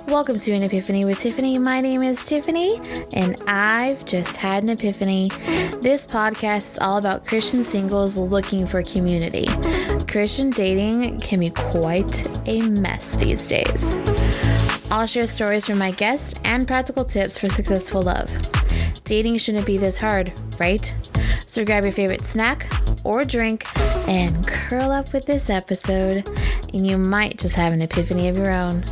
Welcome to An Epiphany with Tiffany. My name is Tiffany, and I've just had an epiphany. This podcast is all about Christian singles looking for community. Christian dating can be quite a mess these days. I'll share stories from my guests and practical tips for successful love. Dating shouldn't be this hard, right? So grab your favorite snack or drink and curl up with this episode, and you might just have an epiphany of your own.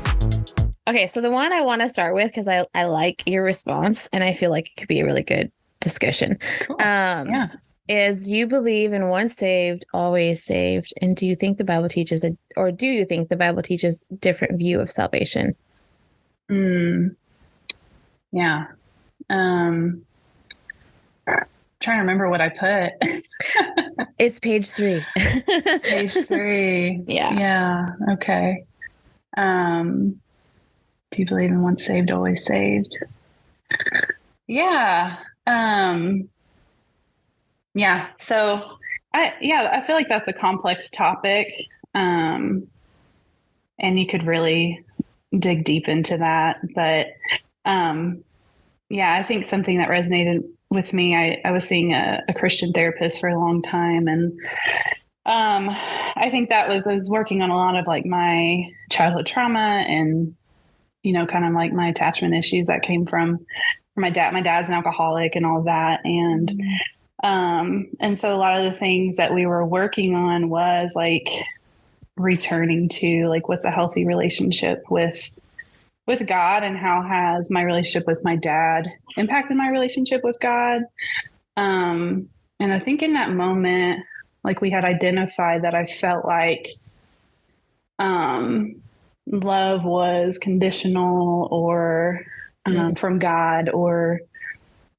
Okay, so the one I want to start with, because I like your response, and I feel like it could be a really good discussion, Cool. is you believe in once saved, always saved, and do you think the Bible teaches different view of salvation? Yeah. Trying to remember what I put. It's page 3. Page 3. Yeah. Okay. Do you believe in once saved, always saved? Yeah. Yeah. So I feel like that's a complex topic. And you could really dig deep into that. But, I think something that resonated with me, I was seeing a Christian therapist for a long time. And, I think I was working on a lot of like my childhood trauma and, kind of like my attachment issues that came from my dad. My dad's an alcoholic and all of that. And so a lot of the things that we were working on was like returning to like, what's a healthy relationship with God, and how has my relationship with my dad impacted my relationship with God. And I think in that moment, like we had identified that I felt like, love was conditional or, from God, or,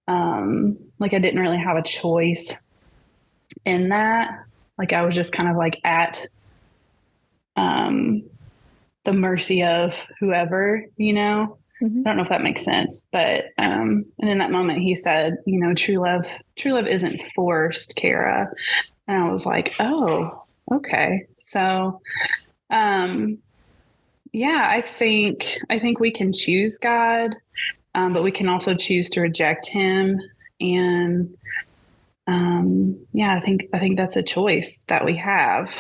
like I didn't really have a choice in that. Like I was just kind of like at, the mercy of whoever, Mm-hmm. I don't know if that makes sense, but, and in that moment he said, true love isn't forced, Kara. And I was like, oh, okay. So, I think we can choose God, but we can also choose to reject him. And, I think that's a choice that we have.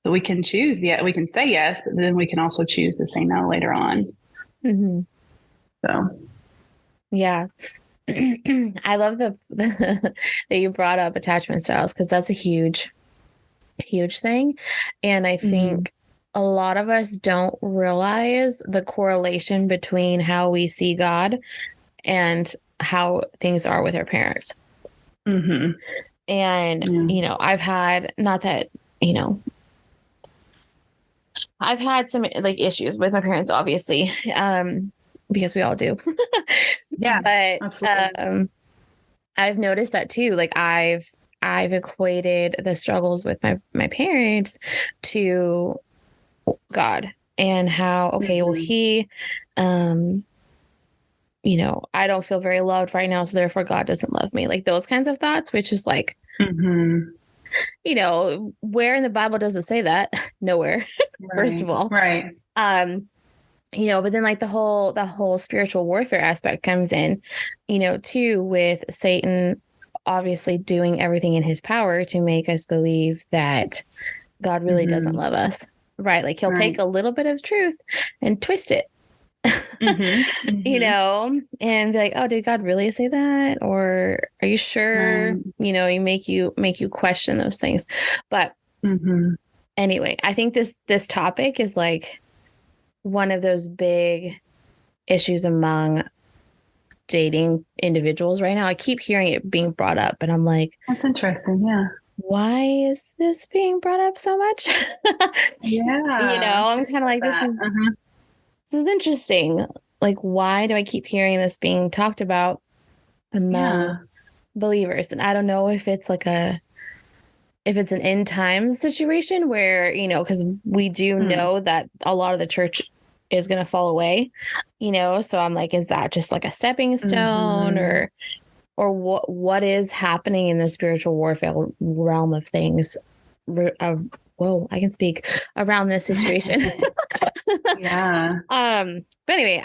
So we can choose, we can say yes, but then we can also choose to say no later on. Mm-hmm. So, yeah. I love that you brought up attachment styles, because that's a huge thing. And I think a lot of us don't realize the correlation between how we see God and how things are with our parents. Mm-hmm. And, I've had, not that, I've had some like issues with my parents, obviously, because we all do. Yeah, but absolutely. I've noticed that too. Like I've equated the struggles with my parents to God, and how, okay, well, he, I don't feel very loved right now, so therefore God doesn't love me. Like those kinds of thoughts, which is like, where in the Bible does it say that? Nowhere. Right. First of all. Right. But then like the whole spiritual warfare aspect comes in, too, with Satan obviously doing everything in his power to make us believe that God really doesn't love us. Right. Like he'll take a little bit of truth and twist it. And be like, oh, did God really say that? Or are you sure? He make you question those things. But anyway, I think this topic is like one of those big issues among dating individuals right now. I keep hearing it being brought up, and I'm like, that's interesting. Yeah. Why is this being brought up so much? Yeah. I'm kind of like, this is interesting. Like, why do I keep hearing this being talked about among believers? And I don't know if it's like if it's an end times situation where, because we do know that a lot of the church is going to fall away, so I'm like, is that just like a stepping stone, or what is happening in the spiritual warfare realm of things? Whoa, I can speak around this situation. Yeah. But anyway,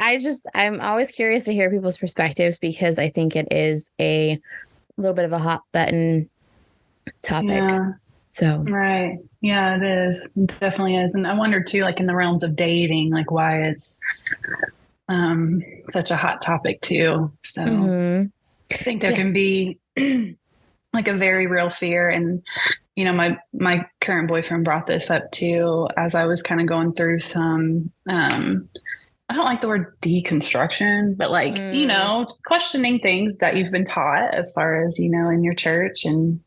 I'm always curious to hear people's perspectives because I think it is a little bit of a hot button topic. Yeah. So, Right. Yeah, it is. It definitely is. And I wonder too, like in the realms of dating, like why it's such a hot topic too. So I think there can be like a very real fear. And, you know, my current boyfriend brought this up too, as I was kind of going through some, I don't like the word deconstruction, but like, you know, questioning things that you've been taught as far as, you know, in your church and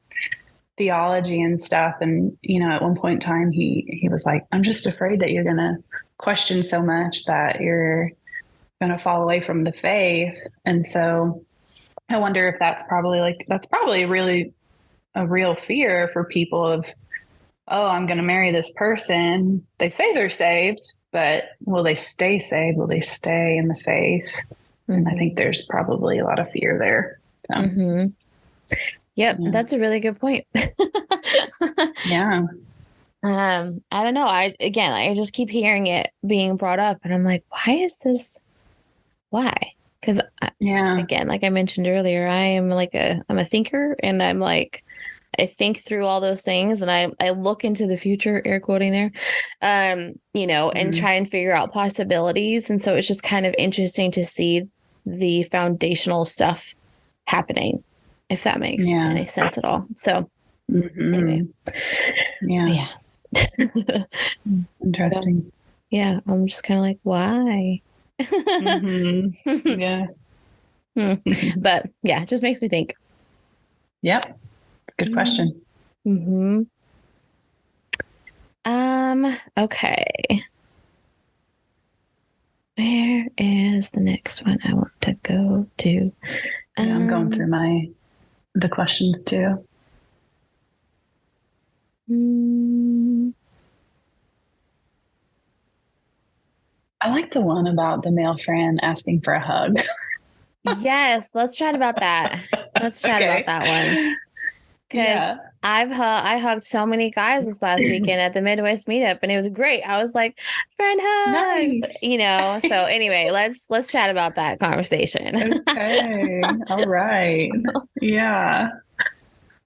theology and stuff. And, you know, at one point in time, he was like, I'm just afraid that you're going to question so much that you're going to fall away from the faith. And so I wonder if that's probably really a real fear for people of, oh, I'm going to marry this person. They say they're saved, but will they stay saved? Will they stay in the faith? And I think there's probably a lot of fear there. So. Yep, that's a really good point. Yeah. I don't know. I just keep hearing it being brought up, and I'm like, why is this? Why? Because again, like I mentioned earlier, I'm a thinker, and I'm like, I think through all those things, and I look into the future, air quoting there, you know, and try and figure out possibilities. And so it's just kind of interesting to see the foundational stuff happening, if that makes any sense at all. So anyway, yeah. Interesting. So, yeah, I'm just kind of like, why? Yeah. But yeah, it just makes me think. Yep. Good question. Okay. Where is the next one I want to go to? Yeah, I'm going through the questions too. I like the one about the male friend asking for a hug. Yes, let's chat about that. Let's chat about that one. Because I hugged so many guys this last weekend at the Midwest meetup, and it was great. I was like, friend hugs, nice. You know. So anyway, let's chat about that conversation. Okay. All right. Yeah.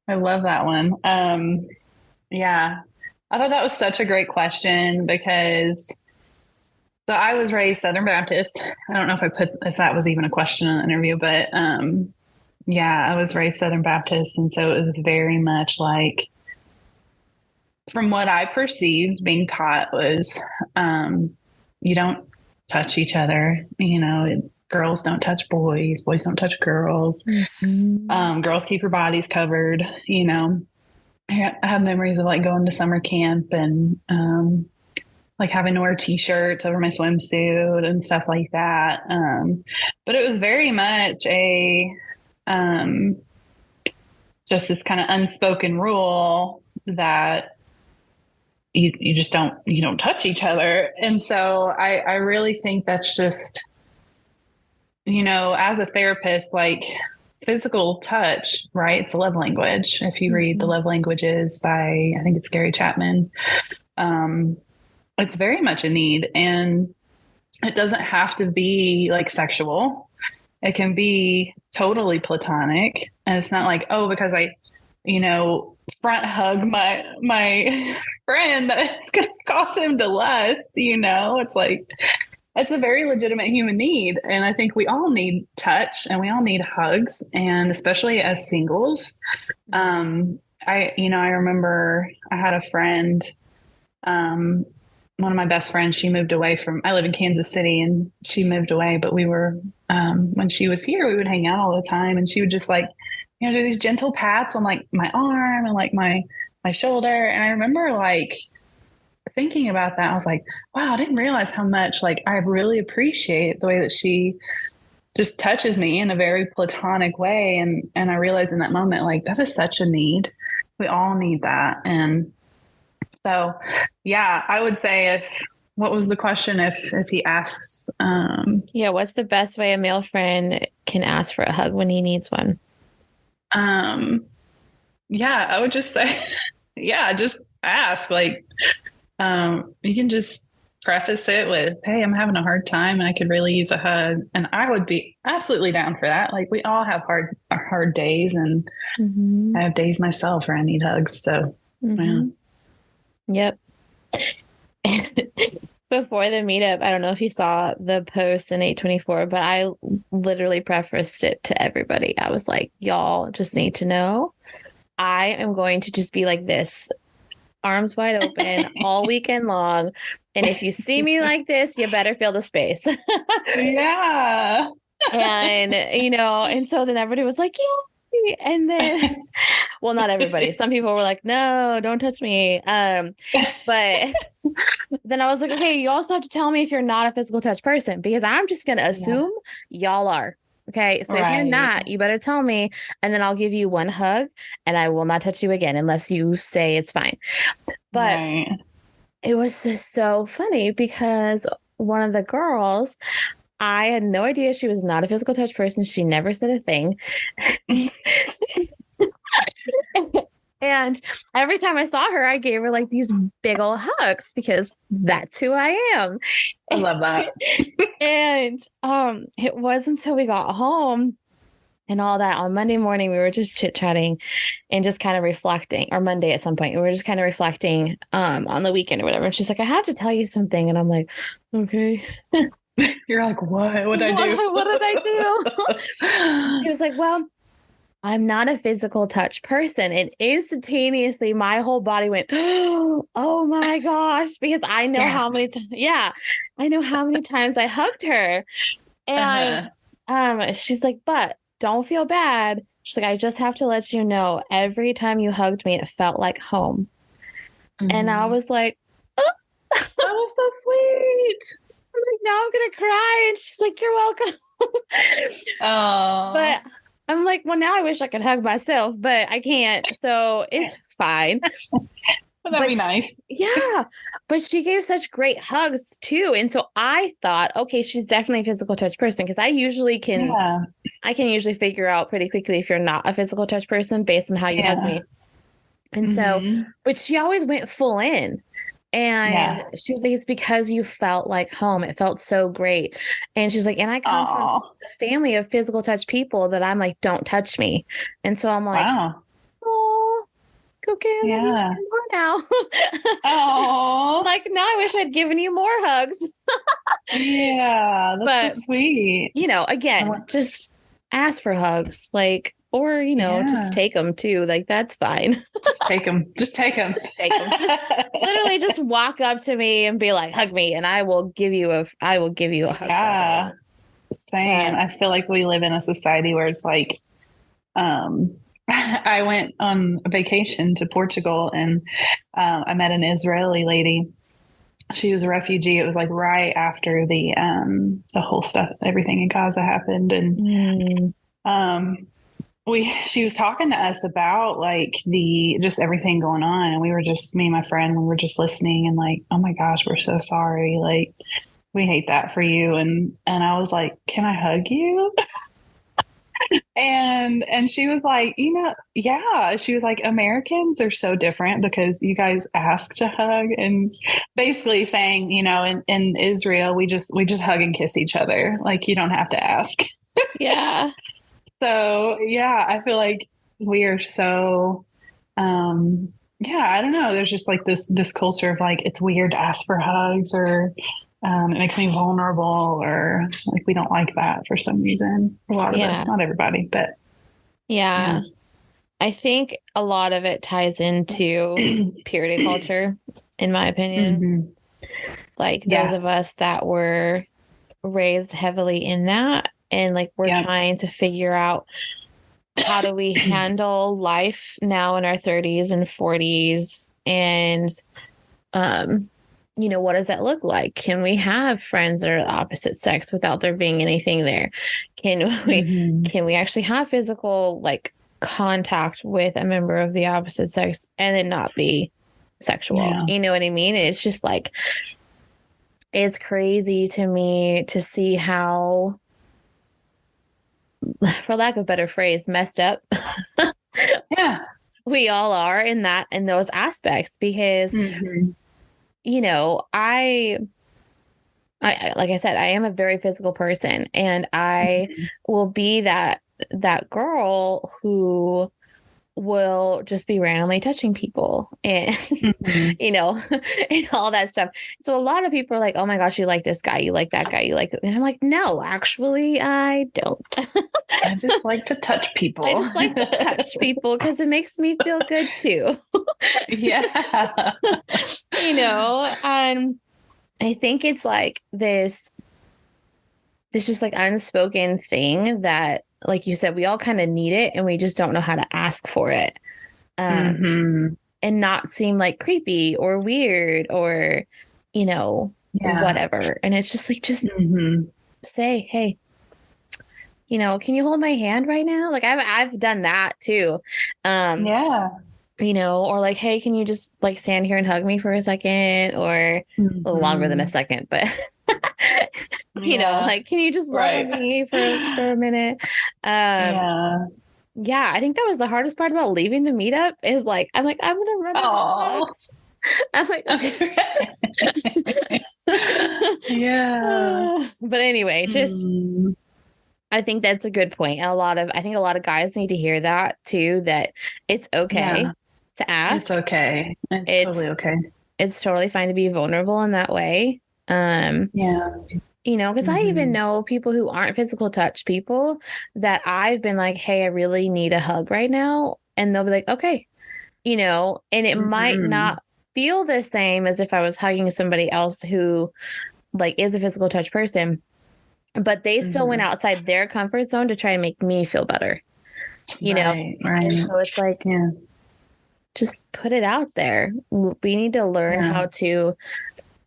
I love that one. Yeah. I thought that was such a great question because so I was raised Southern Baptist. I don't know if that was even a question in the interview, but yeah, I was raised Southern Baptist. And so it was very much like, from what I perceived, being taught was you don't touch each other. You know, girls don't touch boys, boys don't touch girls. Girls keep your bodies covered. You know, I have memories of like going to summer camp and like having to wear t-shirts over my swimsuit and stuff like that. But it was very much just this kind of unspoken rule that you just don't touch each other. And so I really think that's just, you know, as a therapist, like physical touch, right? It's a love language. If you read The Love Languages by, I think it's Gary Chapman, it's very much a need, and it doesn't have to be like sexual. It can be totally platonic. And it's not like, oh, because I, you know, front hug my friend that it's going to cause him to lust, you know. It's like, it's a very legitimate human need. And I think we all need touch and we all need hugs. And especially as singles, I remember I had a friend, one of my best friends, she moved away I live in Kansas City, and she moved away, but we were, when she was here, we would hang out all the time, and she would just like, you know, do these gentle pats on like my arm and like my shoulder. And I remember like thinking about that. I was like, wow, I didn't realize how much like I really appreciate the way that she just touches me in a very platonic way. And I realized in that moment, like, that is such a need. We all need that. And so, yeah, I would say what was the question if he asks? What's the best way a male friend can ask for a hug when he needs one? Yeah, I would just say, yeah, just ask. Like, you can just preface it with, hey, I'm having a hard time and I could really use a hug. And I would be absolutely down for that. Like we all have hard days, and Mm-hmm. I have days myself where I need hugs. So Mm-hmm. yeah. Yep. Before the meetup, I don't know if you saw the post in 824, but I literally prefaced it to everybody. I was like, y'all just need to know I am going to just be like this, arms wide open all weekend long. And if you see me like this, you better fill the space. Yeah. And, and so then everybody was like, yeah. And then, well, not everybody. Some people were like, no, don't touch me. But then I was like, okay, you also have to tell me if you're not a physical touch person, because I'm just going to assume y'all are. Okay. So if you're not, you better tell me, and then I'll give you one hug and I will not touch you again unless you say it's fine. But it was just so funny because one of the girls, I had no idea she was not a physical touch person. She never said a thing. And every time I saw her, I gave her like these big old hugs because that's who I am. I love that. And it wasn't until we got home and all that on Monday morning, we were just chit-chatting and just kind of reflecting, or Monday at some point, we were just kind of reflecting on the weekend or whatever. And she's like, I have to tell you something. And I'm like, okay. You're like, what? What did I do? What did I do? She was like, well, I'm not a physical touch person. And instantaneously, my whole body went, oh my gosh, because I know how many, I know how many times I hugged her. And she's like, but don't feel bad. She's like, I just have to let you know, every time you hugged me, it felt like home. Mm-hmm. And I was like, oh, that was so sweet. I'm like, now I'm going to cry. And she's like, you're welcome. Oh. But I'm like, well, now I wish I could hug myself, but I can't. So it's fine. That'd be nice. Yeah. But she gave such great hugs too. And so I thought, okay, she's definitely a physical touch person, because I usually I can usually figure out pretty quickly if you're not a physical touch person based on how you hug me. And so, but she always went full in. And she was like, it's because you felt like home. It felt so great. And she's like, and I come from a family of physical touch people that I'm like, don't touch me. And so I'm like, oh, okay. Yeah. More now. Oh, like now I wish I'd given you more hugs. Yeah. That's so sweet. Again, just ask for hugs. Like, or, just take them too. Like, that's fine. Just take them. Just take them. Just take them. Just literally just walk up to me and be like, hug me. And I will give you a hug. Yeah. Same. I feel like we live in a society where it's like, I went on a vacation to Portugal, and I met an Israeli lady. She was a refugee. It was like right after the whole stuff, everything in Gaza happened. And, she was talking to us about like just everything going on. And we were just, me and my friend, we were just listening and like, oh my gosh, we're so sorry. Like, we hate that for you. And I was like, can I hug you? And she was like, she was like, Americans are so different because you guys ask to hug, and basically saying, in Israel, we just hug and kiss each other. Like, you don't have to ask. Yeah. So, I feel like we are so, I don't know. There's just like this culture of like, it's weird to ask for hugs, or it makes me vulnerable, or like, we don't like that for some reason. A lot of us, not everybody, but. Yeah. I think a lot of it ties into purity culture, in my opinion. Mm-hmm. Like those of us that were raised heavily in that, and like we're trying to figure out, how do we handle life now in our 30s and 40s? And, what does that look like? Can we have friends that are the opposite sex without there being anything there? Can we actually have physical like contact with a member of the opposite sex and then not be sexual? Yeah. You know what I mean? It's just like, it's crazy to me to see how, for lack of a better phrase, messed up we all are in those aspects, because I like I said, I am a very physical person, and I Mhm. will be that girl who will just be randomly touching people and Mhm. and all that stuff. So a lot of people are like, oh my gosh, you like this guy, you like that guy, you like that. And I'm like, no, actually I don't. I just like to touch I people. just like to touch people because it makes me feel good too. Yeah. And I think it's like this just like unspoken thing that, like you said, we all kind of need it and we just don't know how to ask for it. Hmm. And not seem like creepy or weird or, Yeah. whatever. And it's just like, just Hmm. say, hey, can you hold my hand right now? Like I've done that too. Um, Yeah. or like, hey, can you just like stand here and hug me for a second or a little longer than a Hmm. second, but Yeah. like, can you just love on Right. me for a minute? Um, Yeah. yeah, I think that was the hardest part about leaving the meetup is like, I'm like, I'm gonna run out of Oh. hugs. I'm like, okay. Yeah. But anyway, just Mm. I think that's a good point. I think a lot of guys need to hear that too, that it's okay Yeah. to It's ask. okay. It's totally It's okay. it's totally fine to be vulnerable in that way. Yeah. Because I even Hmm. know people who aren't physical touch people that I've been like, hey, I really need a hug right now. And they'll be like, okay, and it might Hmm. not feel the same as if I was hugging somebody else who like is a physical touch person, but they still went Hmm. outside their comfort zone to try and make me feel better, you know? Right. Right. And so it's like, Yeah. just put it out there. We need to learn Yeah. how to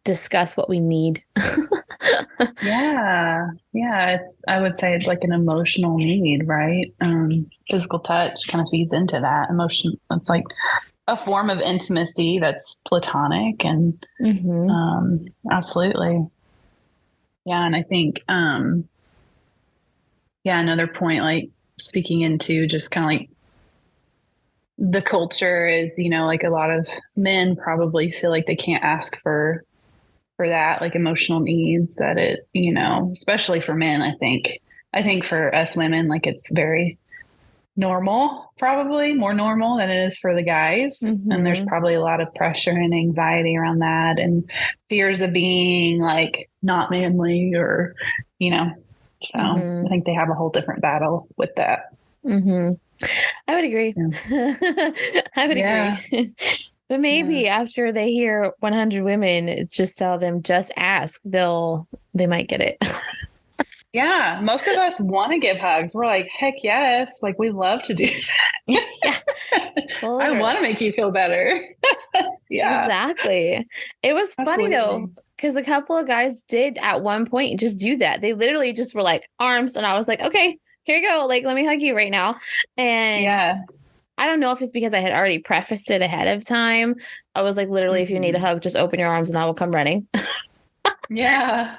discuss what we need. Yeah. Yeah. I would say it's like an emotional need, right? Physical touch kind of feeds into that emotion. It's like a form of intimacy that's platonic and, Hmm. absolutely. Yeah. And I think, yeah, another point, like speaking into just kind of like the culture is, like a lot of men probably feel like they can't ask for that, like emotional needs that especially for men, I think for us women, like it's very normal, probably more normal than it is for the guys. And there's Hmm. probably a lot of pressure and anxiety around that and fears of being like not manly or, you know, so I Hmm. think they have a whole different battle with that. Hmm. I would agree. Yeah. I would Yeah. agree. But Yeah. maybe after they hear 100 women, just tell them, just ask. They might get it. Yeah. Most of us want to give hugs. We're like, heck yes. Like we love to do. Yeah, I want to literally. make you feel better. Yeah. Exactly. It was funny though, Absolutely. because a couple of guys did at one point just do that. They literally just were like arms, and I was like, okay, here you go. Like, let me hug you right now. And Yeah. I don't know if it's because I had already prefaced it ahead of time. I was like, literally, if you need a Mhm. hug, just open your arms and I will come running. Yeah.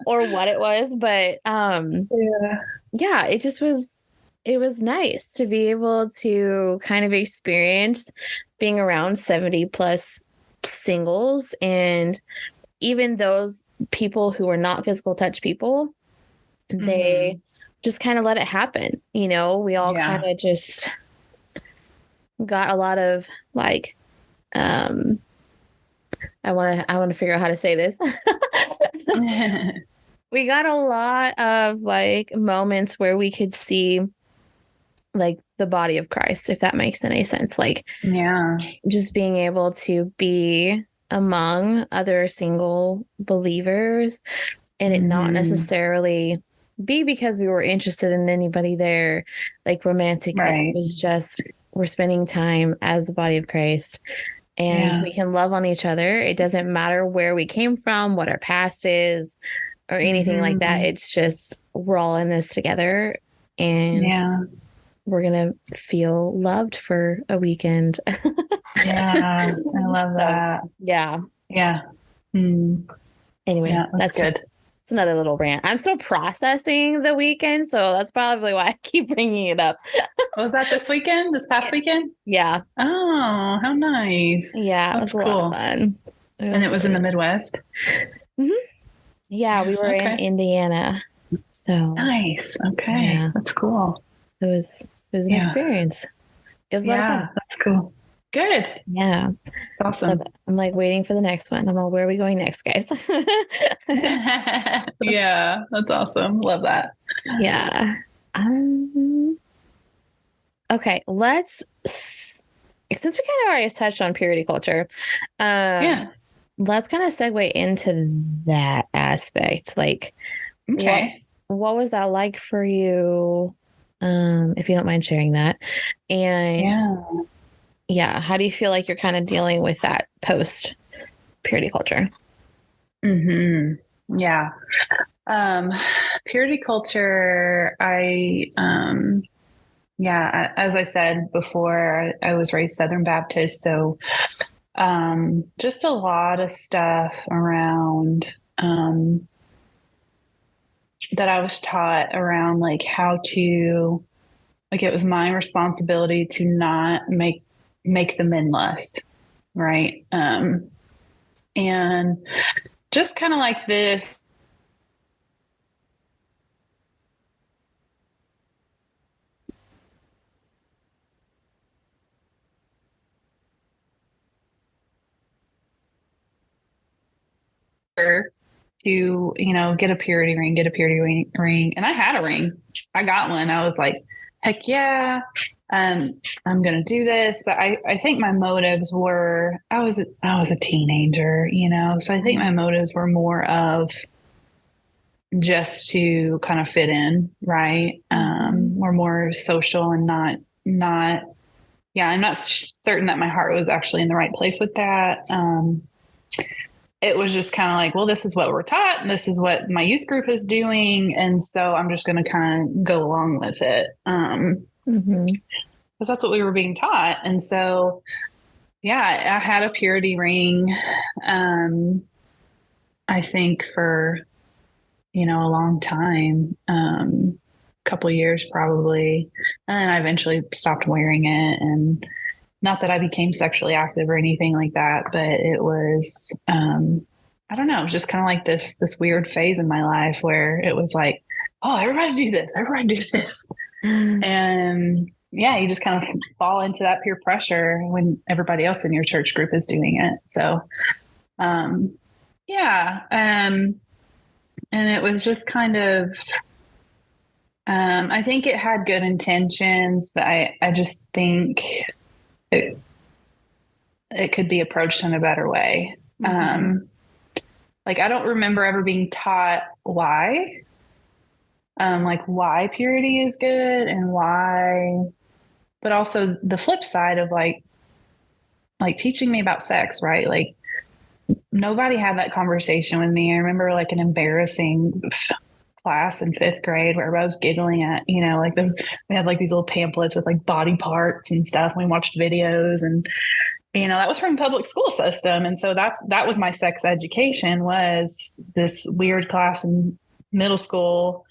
Or what it was. But Yeah. yeah, it was nice to be able to kind of experience being around 70 plus singles, and even those people who are not physical touch people, they Hmm. just kind of let it happen. We all kind Yeah. of just got a lot of like um I want to figure out how to say this. We got a lot of like moments where we could see like the body of Christ, if that makes any sense. Like Yeah. just being able to be among other single believers and it not Hmm. necessarily be because we were interested in anybody there, like romantically. It Right. was just we're spending time as the body of Christ and Yeah. we can love on each other. It doesn't matter where we came from, what our past is, or anything like that. Hmm. It's just we're all in this together and Yeah. we're going to feel loved for a weekend. Yeah. I love So, that. yeah. Yeah. Mm. Anyway, Yeah. That's good. it's another little rant. I'm still processing the weekend, so that's probably why I keep bringing it up. Was that this weekend? This past weekend? Yeah. Oh, how nice. Yeah, it was That's a lot of cool. fun. It And was it was really, in the really Midwest? fun. Yeah, Yeah. we were in Okay. Indiana. So Nice. Okay. yeah, That's cool. it was an Yeah. experience. It was a lot of Yeah. fun. That's cool. Good. Yeah. That's Love awesome. it. I'm like waiting for the next one. I'm like, where are we going next, guys? Yeah. That's awesome. Love that. Yeah. Um, okay, since we kind of already touched on purity culture, um, Yeah. let's kind of segue into that aspect. Like, what Okay. what was that like for you? If you don't mind sharing that. And Yeah. yeah, how do you feel like you're kind of dealing with that post purity culture? Yeah. Um, Purity culture, as I said before, I was raised Southern Baptist. So, just a lot of stuff around, that I was taught around like how to, like, it was my responsibility to not make the men lust. Right. And just kind of like this to, get a purity ring. And I had a ring. I got one. I was like, heck yeah. I'm going to do this. But I think my motives were, I was a teenager, so I think my motives were more of just to kind of fit in. Right. Mhm. Or more social and not, yeah, I'm not certain that my heart was actually in the right place with that. It was just kind of like, well, this is what we're taught, and this is what my youth group is doing, and so I'm just going to kind of go along with it, Mhm. because that's what we were being taught. And so, yeah, I had a purity ring. Um, I think for a long time, couple years probably, and then I eventually stopped wearing it. And not that I became sexually active or anything like that, but it was, I don't know, it was just kind of like this weird phase in my life where it was like, oh, everybody do this, everybody do this. And yeah, you just kind of fall into that peer pressure when everybody else in your church group is doing it. So, um, yeah. And it was just kind of, I think it had good intentions, but I just think it, it could be approached in a better way. Mhm. Like I don't remember ever being taught why, like why purity is good and why, but also the flip side of like teaching me about sex, right? Like nobody had that conversation with me. I remember like an embarrassing class in fifth grade where I was giggling at, like this, we had like these little pamphlets with like body parts and stuff. And we watched videos and, that was from public school system. And so that was my sex education, was this weird class in middle school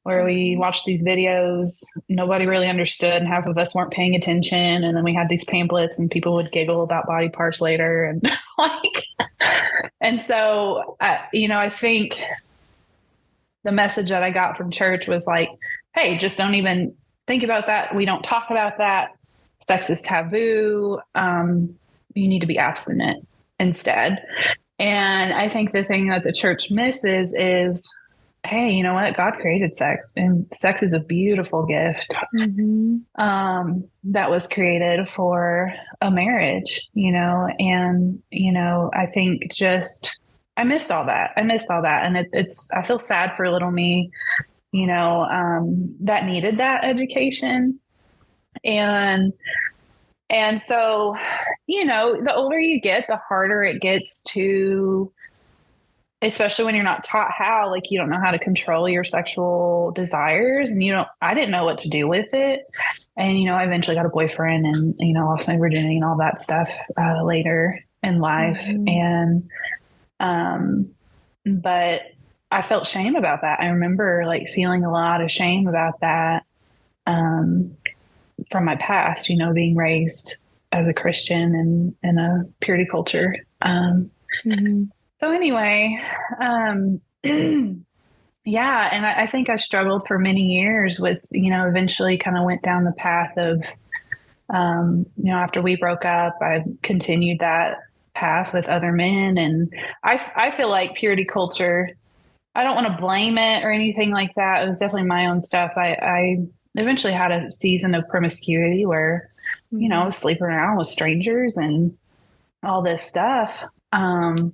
where we watched these videos. Nobody really understood, and half of us weren't paying attention. And then we had these pamphlets and people would giggle about body parts later. And like, and so, I think the message that I got from church was like, hey, just don't even think about that. We don't talk about that. Sex is taboo. You need to be abstinent instead. And I think the thing that the church misses is, hey, you know what? God created sex, and sex is a beautiful gift, Mhm. that was created for a marriage, and, I think just, I missed all that. I missed all that. And I feel sad for little me, that needed that education. And, and so, the older you get, the harder it gets to, especially when you're not taught how, like, you don't know how to control your sexual desires, and I didn't know what to do with it. And, I eventually got a boyfriend and, lost my virginity and all that stuff, later in life. Mhm. And, but I felt shame about that. I remember like feeling a lot of shame about that, um, from my past, being raised as a Christian and in a purity culture. Mhm. So anyway, Yeah. And I think I struggled for many years with, eventually kind of went down the path of, after we broke up, I continued that path with other men. And I feel like purity culture, I don't want to blame it or anything like that. It was definitely my own stuff. I eventually had a season of promiscuity where, I was sleeping around with strangers and all this stuff. And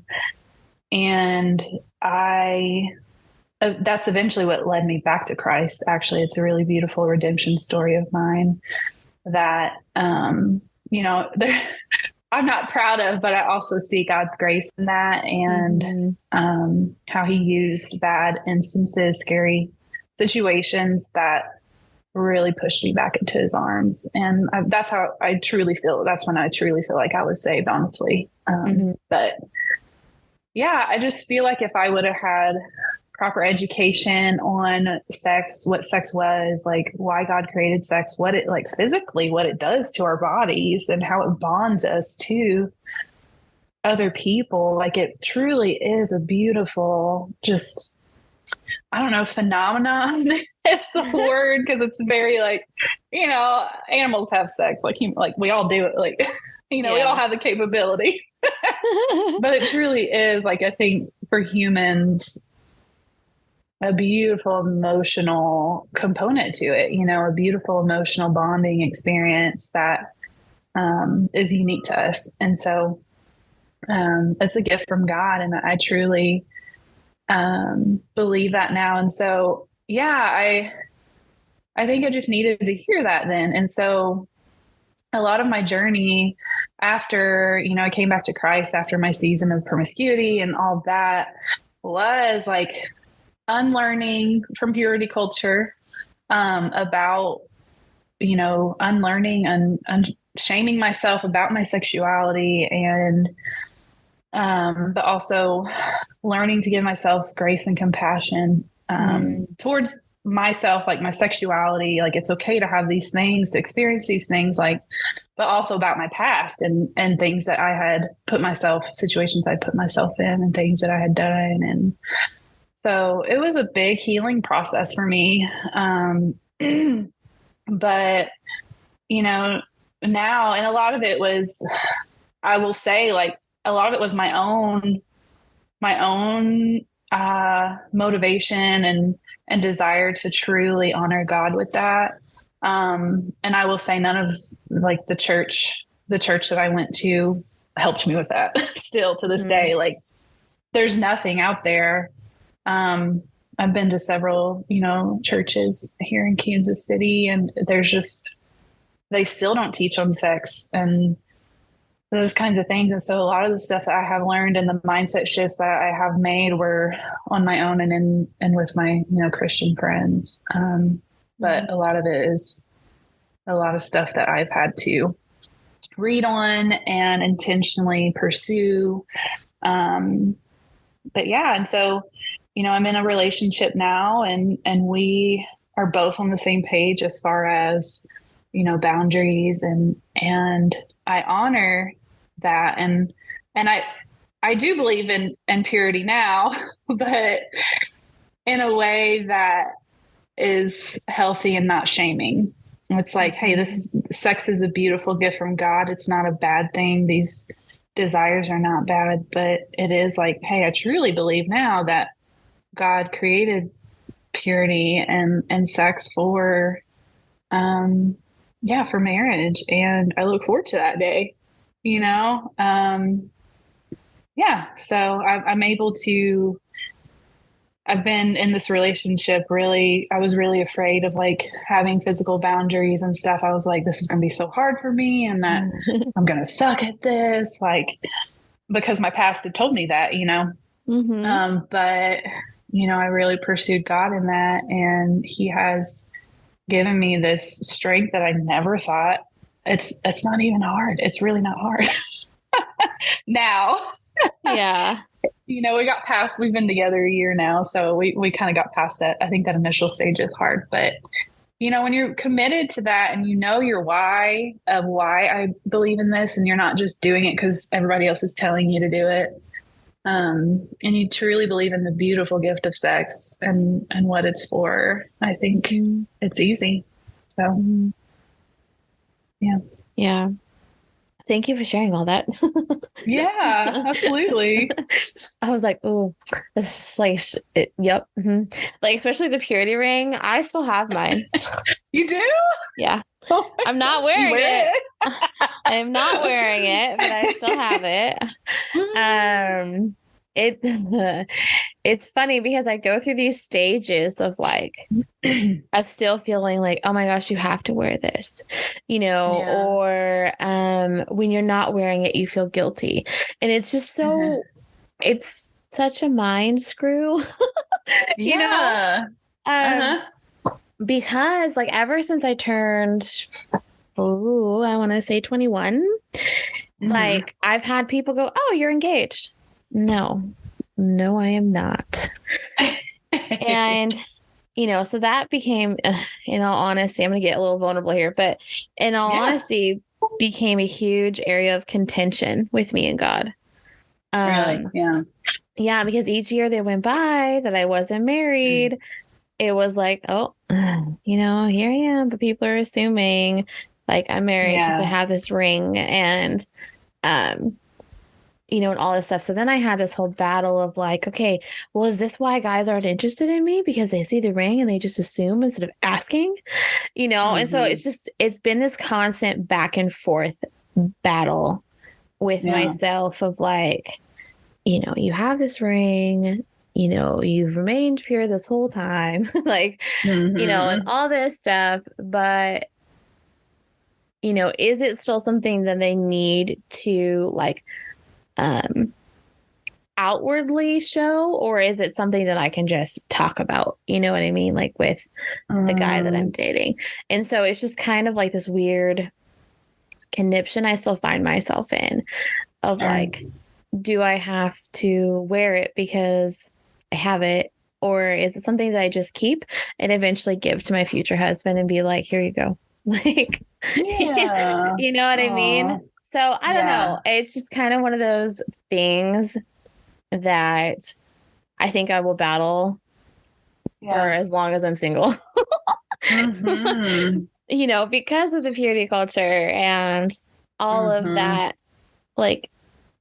that's eventually what led me back to Christ. Actually, it's a really beautiful redemption story of mine that, I'm not proud of, but I also see God's grace in that, and how he used bad instances, scary situations that really pushed me back into his arms. And that's how I truly feel. That's when I truly feel like I was saved, honestly. But yeah, I just feel like if I would have had proper education on sex, what sex was, like why God created sex, what it like physically, what it does to our bodies and how it bonds us to other people. Like it truly is a beautiful, just, I don't know, phenomenon. It's the word, because it's very like, animals have sex, like we all do it. Like, we all have the capability, but it truly is like, I think for humans, a beautiful emotional component to it, a beautiful emotional bonding experience that is unique to us. And so it's a gift from God. And I truly believe that now. And so, yeah, I think I just needed to hear that then. And so a lot of my journey after, I came back to Christ after my season of promiscuity and all that was like unlearning from purity culture, about, unlearning and shaming myself about my sexuality, and but also learning to give myself grace and compassion towards myself, like my sexuality. Like it's okay to have these things, to experience these things, like, but also about my past and things that I had situations I put myself in, and things that I had done. And so it was a big healing process for me. But, now, and a lot of it was, I will say, like, a lot of it was my own motivation and desire to truly honor God with that. And I will say none of like the church that I went to helped me with that still to this day. Like there's nothing out there. I've been to several, churches here in Kansas City, and they still don't teach on sex and those kinds of things. And so a lot of the stuff that I have learned and the mindset shifts that I have made were on my own and with my, Christian friends. But a lot of it is a lot of stuff that I've had to read on and intentionally pursue. But yeah. And so, I'm in a relationship now, and we are both on the same page as far as, boundaries, and I honor that. And I do believe in purity now, but in a way that is healthy and not shaming. It's like, hey, sex is a beautiful gift from God. It's not a bad thing. These desires are not bad, but it is like, hey, I truly believe now that God created purity and sex for marriage. And I look forward to that day, so I'm able to, I've been in this relationship I was really afraid of like having physical boundaries and stuff. I was like, this is going to be so hard for me, and that I'm going to suck at this, like, because my past had told me that, but I really pursued God in that, and he has given me this strength that I never thought. It's not even hard. It's really not hard now. Yeah. We've been together a year now, so we kind of got past that. I think that initial stage is hard, but when you're committed to that and your why of why I believe in this, and you're not just doing it because everybody else is telling you to do it, and you truly believe in the beautiful gift of sex and what it's for, I think it's easy. So, yeah. Yeah. Thank you for sharing all that. Yeah, absolutely. I was like, oh, this is like, yep. Like, especially the purity ring. I still have mine. You do? Yeah. Oh I'm not gosh, wearing wear it. I'm not wearing it, but I still have it. It's funny because I go through these stages of like, of still feeling like, oh my gosh, you have to wear this, or when you're not wearing it, you feel guilty. And it's just so, it's such a mind screw, Yeah. because like ever since I turned, I want to say 21, like I've had people go, oh, you're engaged. No, I am not. And so that became, in all honesty, I'm going to get a little vulnerable here, but in all honesty, became a huge area of contention with me and God. Really? Yeah. Yeah, because each year that went by that I wasn't married, it was like, oh, here I am, but people are assuming like I'm married because I have this ring and, and all this stuff. So then I had this whole battle of like, okay, well, is this why guys aren't interested in me? Because they see the ring and they just assume instead of asking, And so it's been this constant back and forth battle with myself of like, you have this ring, you've remained pure this whole time, like, and all this stuff. But, is it still something that they need to like, outwardly show, or is it something that I can just talk about, you know what I mean? Like with the guy that I'm dating. And so it's just kind of like this weird conniption I still find myself in of like, do I have to wear it because I have it? Or is it something that I just keep and eventually give to my future husband and be like, here you go. Like, you know what I mean? So I don't know. It's just kind of one of those things that I think I will battle for as long as I'm single. Because of the purity culture and all of that, like,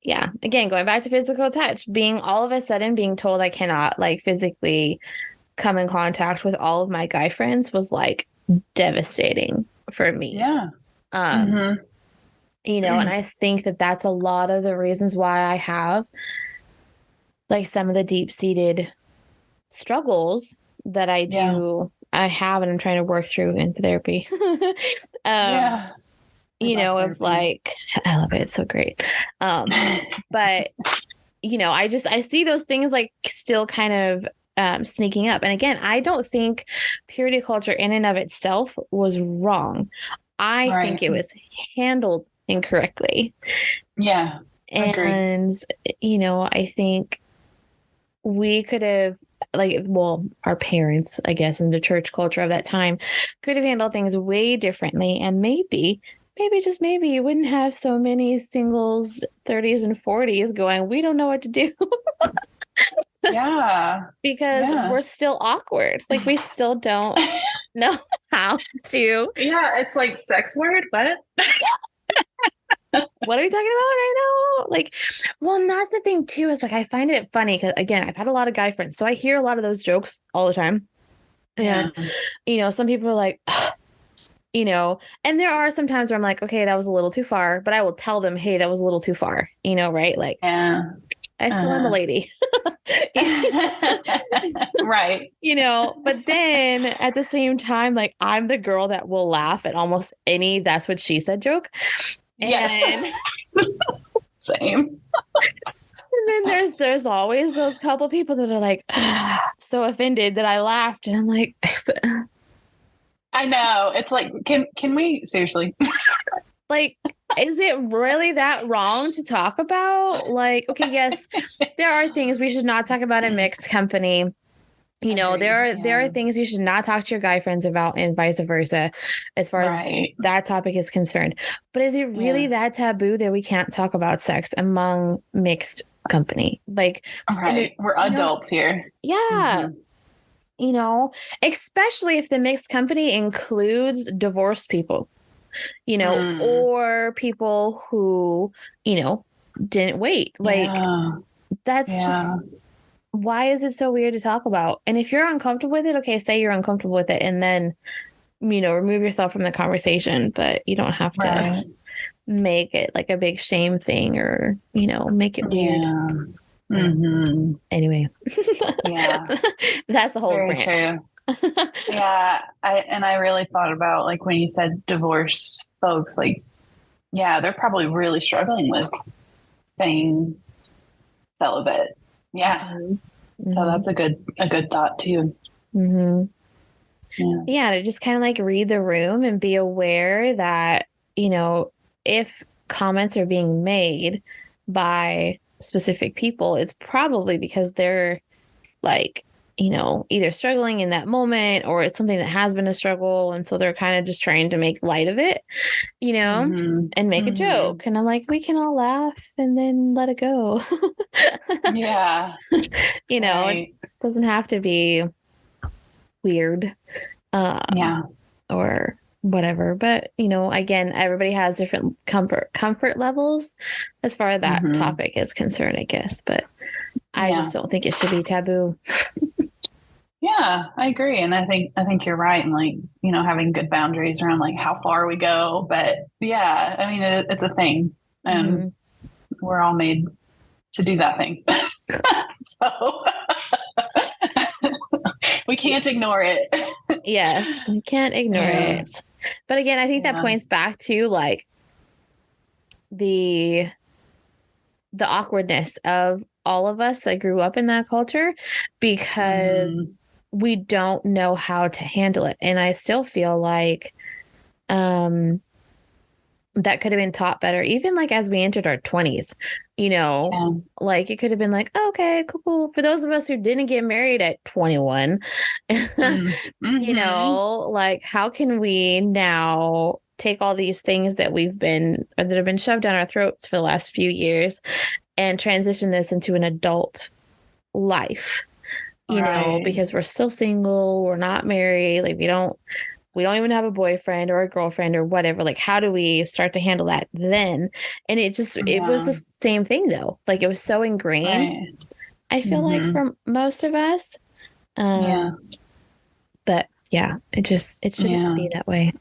yeah, again, going back to physical touch, being all of a sudden being told I cannot like physically come in contact with all of my guy friends was like devastating for me. Yeah. And I think that that's a lot of the reasons why I have like some of the deep-seated struggles that I have, and I'm trying to work through in therapy. Of like, I love it. It's so great. But I see those things like still kind of sneaking up. And again, I don't think purity culture in and of itself was wrong. I think it was handled incorrectly. Yeah. And, I think we could have our parents, I guess, in the church culture of that time could have handled things way differently. And maybe just maybe you wouldn't have so many singles 30s and 40s going, we don't know what to do. Because we're still awkward. Like we still don't know how to. Yeah, it's like sex word, but what are we talking about right now? Like, well, and that's the thing too, is like I find it funny because again, I've had a lot of guy friends, so I hear a lot of those jokes all the time. And some people are like, and there are some times where I'm like, okay, that was a little too far, but I will tell them, hey, that was a little too far, right? Like, I still am a lady. Right. But then at the same time, like I'm the girl that will laugh at almost any that's what she said joke. Yes. Same. And then there's always those couple people that are like so offended that I laughed, and I'm like, I know. It's like, can we seriously? Like, is it really that wrong to talk about? Like, okay, yes, there are things we should not talk about in mixed company. There are things you should not talk to your guy friends about, and vice versa, as far as that topic is concerned. But is it really that taboo that we can't talk about sex among mixed company. Like, right. We're adults here. Yeah. Especially if the mixed company includes divorced people, or people who, didn't wait. Like, that's just, why is it so weird to talk about? And if you're uncomfortable with it, okay, say you're uncomfortable with it and then, remove yourself from the conversation, but you don't have to make it like a big shame thing or, make it weird. Mm-hmm. Anyway. That's a whole Very rant. True. I really thought about, like, when you said divorced folks, like, they're probably really struggling with staying celibate. Mm-hmm. So that's a good thought too. Mm-hmm. To just kind of like read the room and be aware that, if comments are being made by specific people, it's probably because they're like, either struggling in that moment or it's something that has been a struggle. And so they're kind of just trying to make light of it, Mm-hmm. and make a joke. And I'm like, we can all laugh and then let it go. It doesn't have to be weird. Or whatever. But, again, everybody has different comfort levels as far as that topic is concerned, I guess. But I just don't think it should be taboo. I agree. And I think you're right. And like, having good boundaries around like how far we go. But I mean, it's a thing and we're all made to do that thing. So we can't ignore it. Yes, we can't ignore it. But again, I think that points back to like the awkwardness of all of us that grew up in that culture because we don't know how to handle it. And I still feel like that could have been taught better, even like as we entered our 20s, like it could have been like, oh, okay, cool. For those of us who didn't get married at 21, like how can we now take all these things that have been shoved down our throats for the last few years and transition this into an adult life, because we're still single, we're not married, like we don't even have a boyfriend or a girlfriend or whatever. Like, how do we start to handle that then? And it was the same thing though. Like it was so ingrained. I feel like for most of us. But it shouldn't be that way.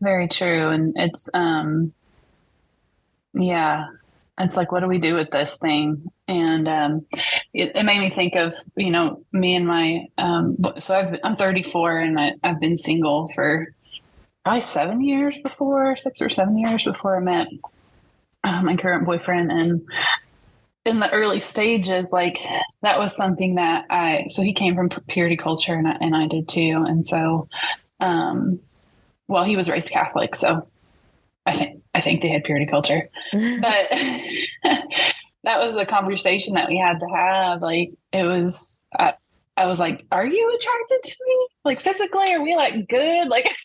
Very true. And it's, it's like, what do we do with this thing? And it made me think of, me and my, so I'm 34 and I've been single for probably 6 or 7 years before I met my current boyfriend. And in the early stages, like that was something that so he came from purity culture and I did too. And so, he was raised Catholic. So I think they had purity culture, but that was a conversation that we had to have. Like it was, I was like, are you attracted to me? Like physically, are we like good? Like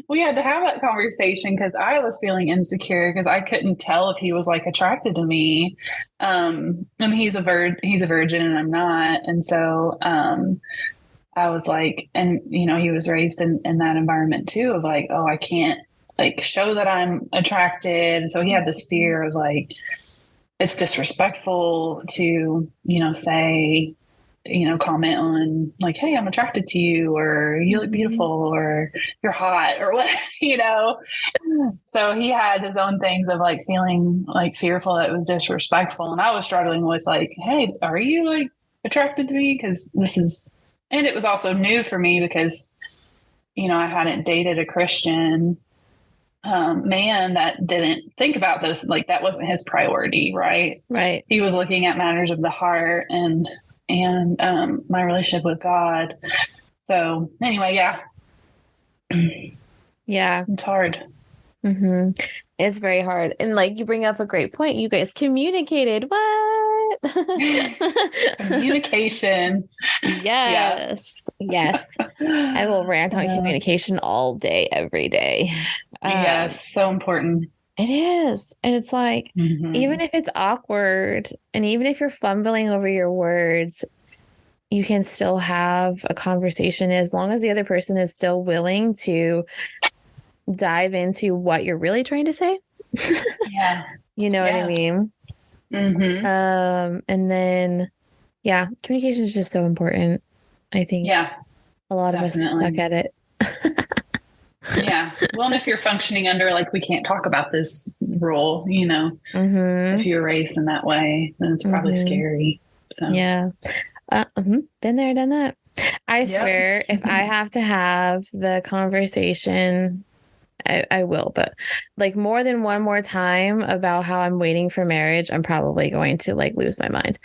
we had to have that conversation because I was feeling insecure because I couldn't tell if he was like attracted to me. And he's a virgin and I'm not. And so, I was like, and he was raised in that environment too of like, oh, I can't like show that I'm attracted. And so he had this fear of like, it's disrespectful to, say, comment on like, hey, I'm attracted to you, or you look beautiful, or you're hot, or what, So he had his own things of like feeling like fearful that it was disrespectful. And I was struggling with like, hey, are you like attracted to me? Because and it was also new for me because, I hadn't dated a Christian man that didn't think about this. Like that wasn't his priority. Right. He was looking at matters of the heart and my relationship with God. So anyway, it's hard. Mm-hmm. It's very hard. And like you bring up a great point. You guys communicated. What? Communication. Yes. I will rant on communication all day, every day. Yes. So important. It is. And it's like, even if it's awkward and even if you're fumbling over your words, you can still have a conversation as long as the other person is still willing to dive into what you're really trying to say. Yeah. You know what I mean? And then, yeah, communication is just so important. I think a lot of us suck at it. Yeah. Well, and if you're functioning under like, we can't talk about this rule, you know, if you were raised in that way, then it's probably scary. So. Yeah. Been there, done that. I swear, if I have to have the conversation, I will, but like more than one more time about how I'm waiting for marriage, I'm probably going to like lose my mind.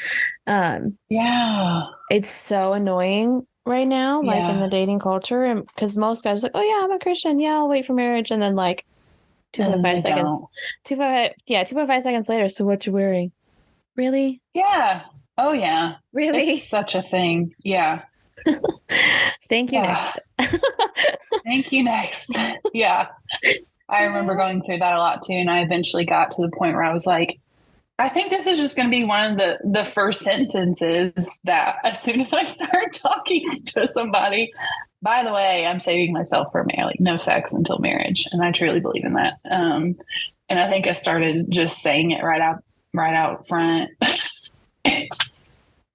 It's so annoying right now, like in the dating culture, and because most guys are like, oh yeah, I'm a Christian, yeah, I'll wait for marriage, and then like 2.5 seconds, 2.5 seconds later, so what you wearing? Really? Yeah. Oh yeah. Really? It's such a thing. Yeah. Thank you. Next. Thank you. Next. Yeah. I remember going through that a lot too. And I eventually got to the point where I was like, I think this is just going to be one of the first sentences that as soon as I start talking to somebody, by the way, I'm saving myself for marriage, like no sex until marriage. And I truly believe in that. And I think I started just saying it right out front.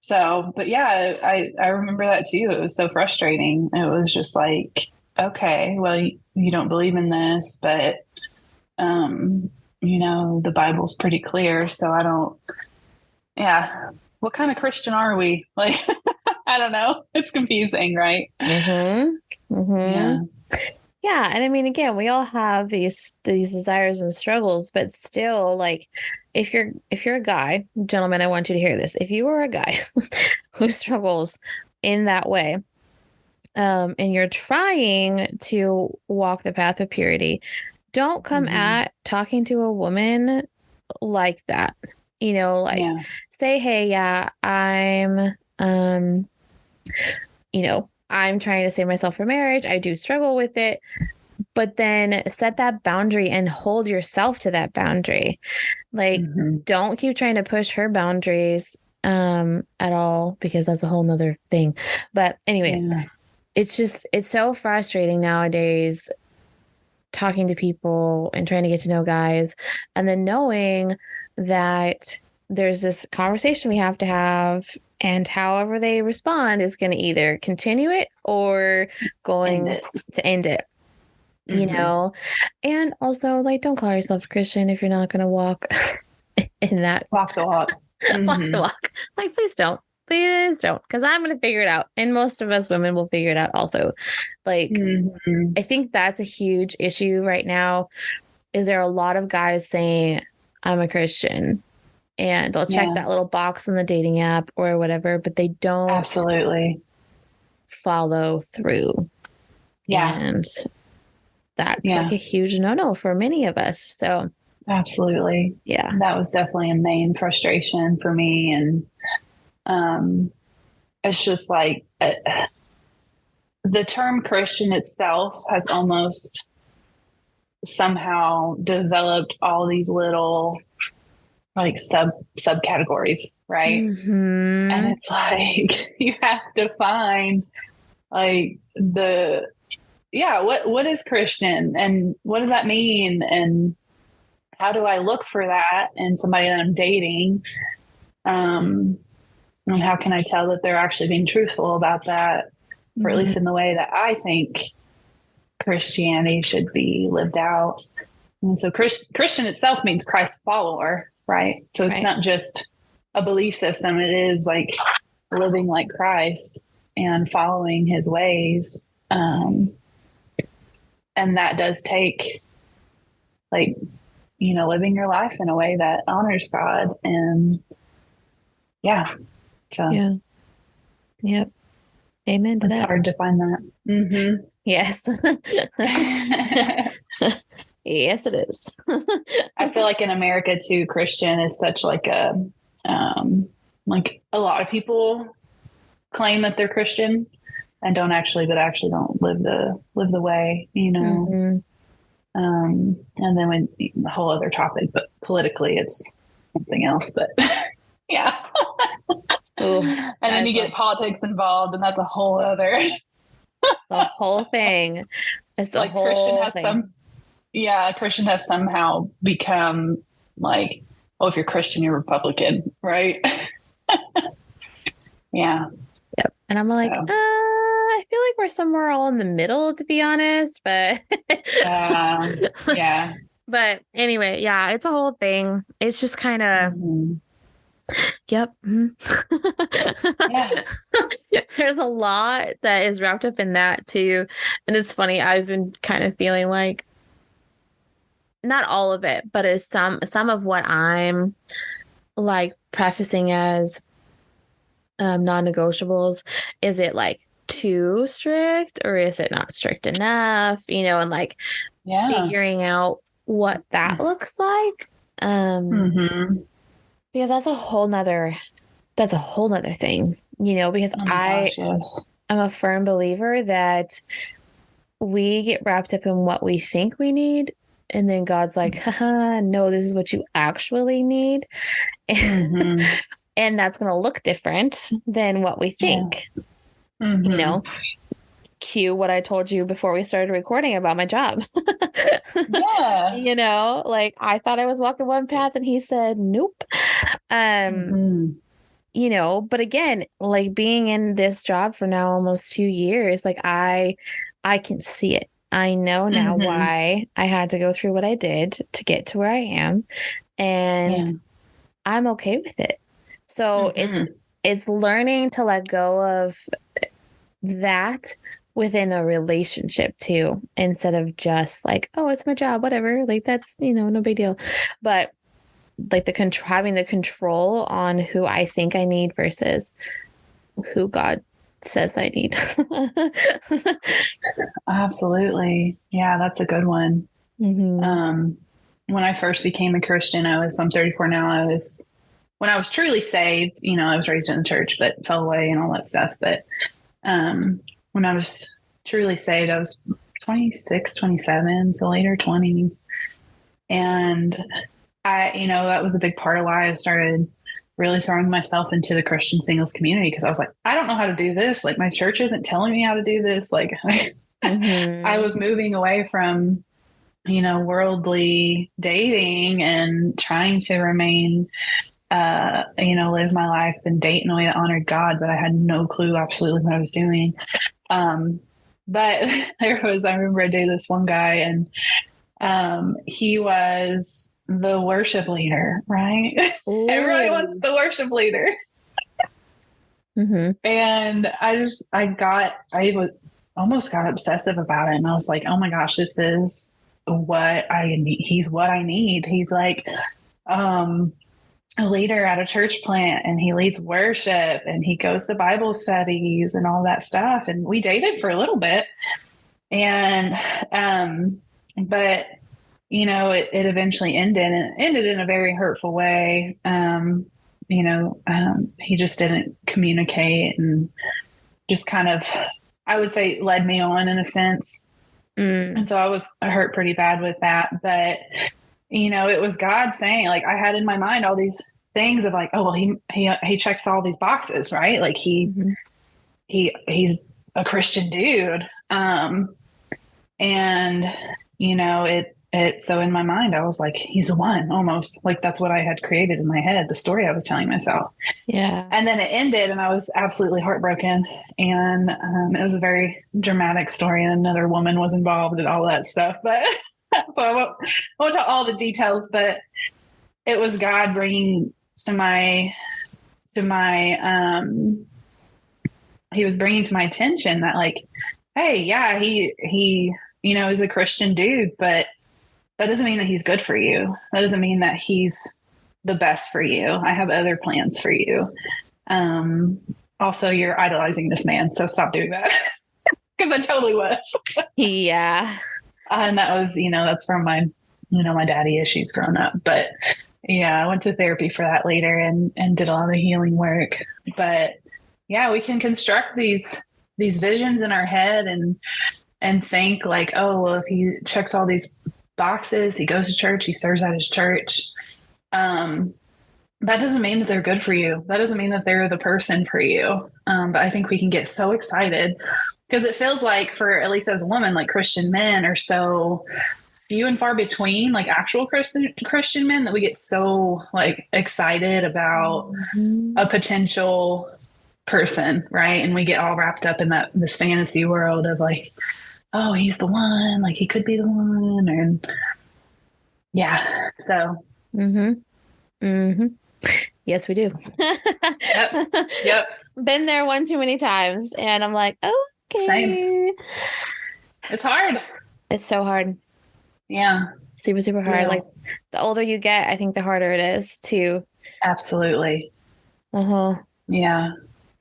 So, but yeah, I remember that too. It was so frustrating. It was just like, okay, well, you don't believe in this, but, you know, the Bible's pretty clear. So I don't, what kind of Christian are we? Like, I don't know. It's confusing, right? Yeah. Yeah. And I mean, again, we all have these desires and struggles, but still, like, if you're a guy, gentlemen, I want you to hear this. If you are a guy who struggles in that way, and you're trying to walk the path of purity, don't come at talking to a woman like that. You know, like say, hey, yeah, I'm you know, I'm trying to save myself for marriage. I do struggle with it. But then set that boundary and hold yourself to that boundary. Like, don't keep trying to push her boundaries at all, because that's a whole nother thing. But anyway, it's so frustrating nowadays talking to people and trying to get to know guys, and then knowing that there's this conversation we have to have, and however they respond is going to either continue it or going to end it. You know, and also, like, don't call yourself a Christian if you're not going to walk in that. Walk the walk. Walk the walk. Like, please don't. Please don't. Because I'm going to figure it out. And most of us women will figure it out also. Like, I think that's a huge issue right now. Is there a lot of guys saying, I'm a Christian, and they'll check that little box on the dating app or whatever, but they don't follow through. And that's like a huge no-no for many of us. So absolutely. Yeah. That was definitely a main frustration for me. And it's just like the term Christian itself has almost somehow developed all these little like subcategories, right? And it's like you have to find like what is Christian and what does that mean? And how do I look for that in somebody that I'm dating? And how can I tell that they're actually being truthful about that, or at least in the way that I think Christianity should be lived out? And so Christian itself means Christ follower, right? So it's not just a belief system. It is like living like Christ and following his ways. And that does take like, you know, living your life in a way that honors God. And so yep. Amen to that. It's hard to find that. Yes. Yes, it is. I feel like in America too, Christian is such like a lot of people claim that they're Christian and don't actually don't live the way, you know? And then when the whole other topic, but politically it's something else, but yeah. Ooh, And then you get politics involved, and that's a whole other the whole thing. It's the like whole thing. Christian has somehow become like, oh, if you're Christian, you're Republican, right? Yeah. Yep. And I'm like, I feel like we're somewhere all in the middle, to be honest. But yeah. But anyway, yeah, it's a whole thing. It's just kind of, yep. Yeah. There's a lot that is wrapped up in that too. And it's funny, I've been kind of feeling like not all of it, but it's some of what I'm like prefacing as non-negotiables. Is it like too strict, or is it not strict enough? And like figuring out what that looks like. Because that's a whole nother thing, because I'm a firm believer that we get wrapped up in what we think we need. And then God's like, haha, no, this is what you actually need. And that's going to look different than what we think. Cue what I told you before we started recording about my job. Like I thought I was walking one path and he said, nope. But again, like being in this job for now almost 2 years, like I can see it. I know now why I had to go through what I did to get to where I am, and I'm okay with it. So it's learning to let go of that within a relationship too, instead of just like, oh, it's my job, whatever. Like that's, no big deal. But like having the control on who I think I need versus who God says I need. Absolutely. Yeah, that's a good one. When I first became a Christian, I'm 34 now. When I was truly saved, I was raised in the church, but fell away and all that stuff. But when I was truly saved, I was 26, 27, so later 20s. And that was a big part of why I started really throwing myself into the Christian singles community, because I was like, I don't know how to do this. Like my church isn't telling me how to do this. Like I was moving away from, worldly dating and trying to remain, live my life and date in a way that honored God, but I had no clue absolutely what I was doing. But I remember I dated this one guy, and he was the worship leader, right? Everybody wants the worship leader. And I almost got obsessive about it. And I was like, oh my gosh, this is what I need. He's what I need. He's like, a leader at a church plant, and he leads worship, and he goes to Bible studies and all that stuff. And we dated for a little bit, and, but it eventually ended, and it ended in a very hurtful way. He just didn't communicate, and just kind of, I would say, led me on in a sense. And so I hurt pretty bad with that. But, it was God saying, like, I had in my mind all these things of like, oh, well, he checks all these boxes, right? Like he's a Christian dude. So in my mind, I was like, he's the one, almost like that's what I had created in my head, the story I was telling myself. Yeah. And then it ended, and I was absolutely heartbroken. And it was a very dramatic story, and another woman was involved and all that stuff. But so I won't tell all the details, but it was God bringing he was bringing to my attention that, like, hey, yeah, he is a Christian dude, but that doesn't mean that he's good for you. That doesn't mean that he's the best for you. I have other plans for you. Also, you're idolizing this man, so stop doing that. Because I totally was. Yeah. And that was, that's from my, my daddy issues growing up. But yeah, I went to therapy for that later and did a lot of healing work. But yeah, we can construct these visions in our head and think like, oh, well, if he checks all these boxes. He goes to church. He serves at his church. That doesn't mean that they're good for you. That doesn't mean that they're the person for you. But I think we can get so excited because it feels like, for at least as a woman, like Christian men are so few and far between, like actual Christian men, that we get so like excited about a potential person, right? And we get all wrapped up in this fantasy world of like, oh, he's the one, like he could be the one, and yeah. So. Yes, we do. Yep. Been there one too many times, and I'm like, okay. Same. It's hard. It's so hard. Yeah. Super, super hard. Yeah. Like the older you get, I think the harder it is to. Absolutely. Yeah.